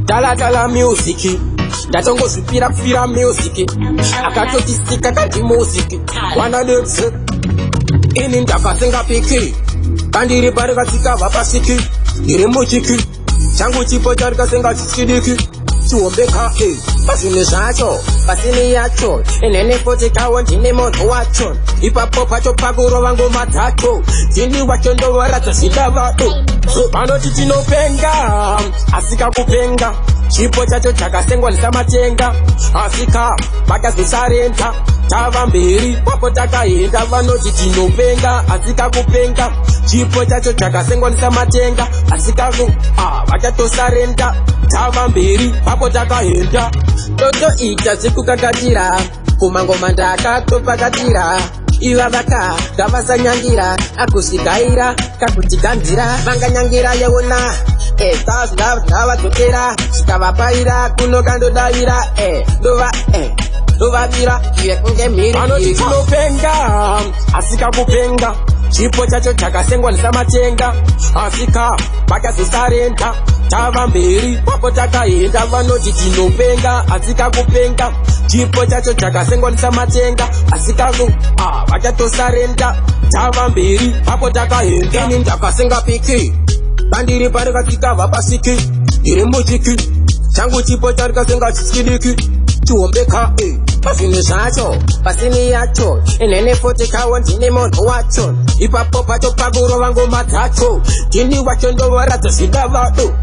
Dala music ndatongozvipira kupfira music akatotisika kati music wana debse ini ndakasenga piki bandiri parikatsika vapasiki ndiri muchiki changu chipo charikasenga chichidiki chiwombeka pazvinhu zvacho pasini yacho inhenepotekawo ndine munhu wacho ipapo pacho pakurova ngoma dzacho ndini wacho ndovaradza zvida vado vanoti tinopenga asikakupenga chipo chacho chakasengwa nesamatenga asika vakazosarenta tava mberi papo takaenda vanoti tinopenga asikakupenga chipo chacho chakasengwa nesamatenga asikaku vachatosarenta tava mberi papo takaenda totoita zvekukakatira kumangoma ndakatopakatira iva vaka ngavasanyangira akusvigaira kakutiganzira vanganyangira yewona tazvavadzokera zvikavapaira kunokandodavira ndovavira iye kunge mhiri vanoti tinopenga asikakupenga chipo chacho chakasengwa nesamatenga asika vakazosarenta tava mberi papo takaenda vanoti tinopenga asikakupenga chipo chacho chakasengwa nesamatenga asikaku vachatosarenta tava mberi papo takaenda ini ndakasenga piki bandiri parikatsika vapasiki ndiri muchiki changu chipo charikasenga chichidiki chiwombeka pazvinhu zvacho pasini yacho inhenepotekawo ndine munhu wacho ipapo pacho pakurova ngoma dzacho ndini wacho ndovaradza zvida vado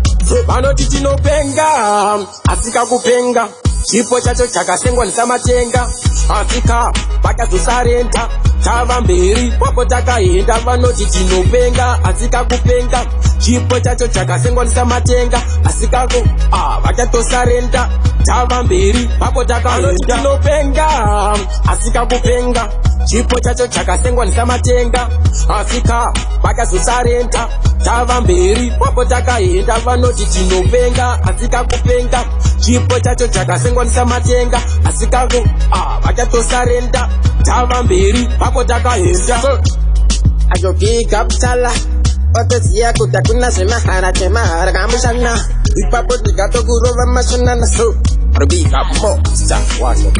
vanoti tinopenga asikakupenga chipo chacho chakasengwa nesamatenga asika vakazosarenta tava mberi papo takaenda vanoti tinopenga asikakupenga chipo chacho chakasengwa nesamatenga asikaku vachatosarenta tava mberi papo takaenda tinopenga asikakupenga chipo chacho chakasengwa nesamatenga asika vakazosarenta tava mberi papo takaenda vanoti tinopenga asikakupenga chipo chacho chakasengwa nesamatenga asikaku vachatosarenta tava mberi papo takaenda ajogigaptala otoziya kuti hakuna zvemahara temahara kamushana ipapo tikatokurova masonana so arubika mo wacho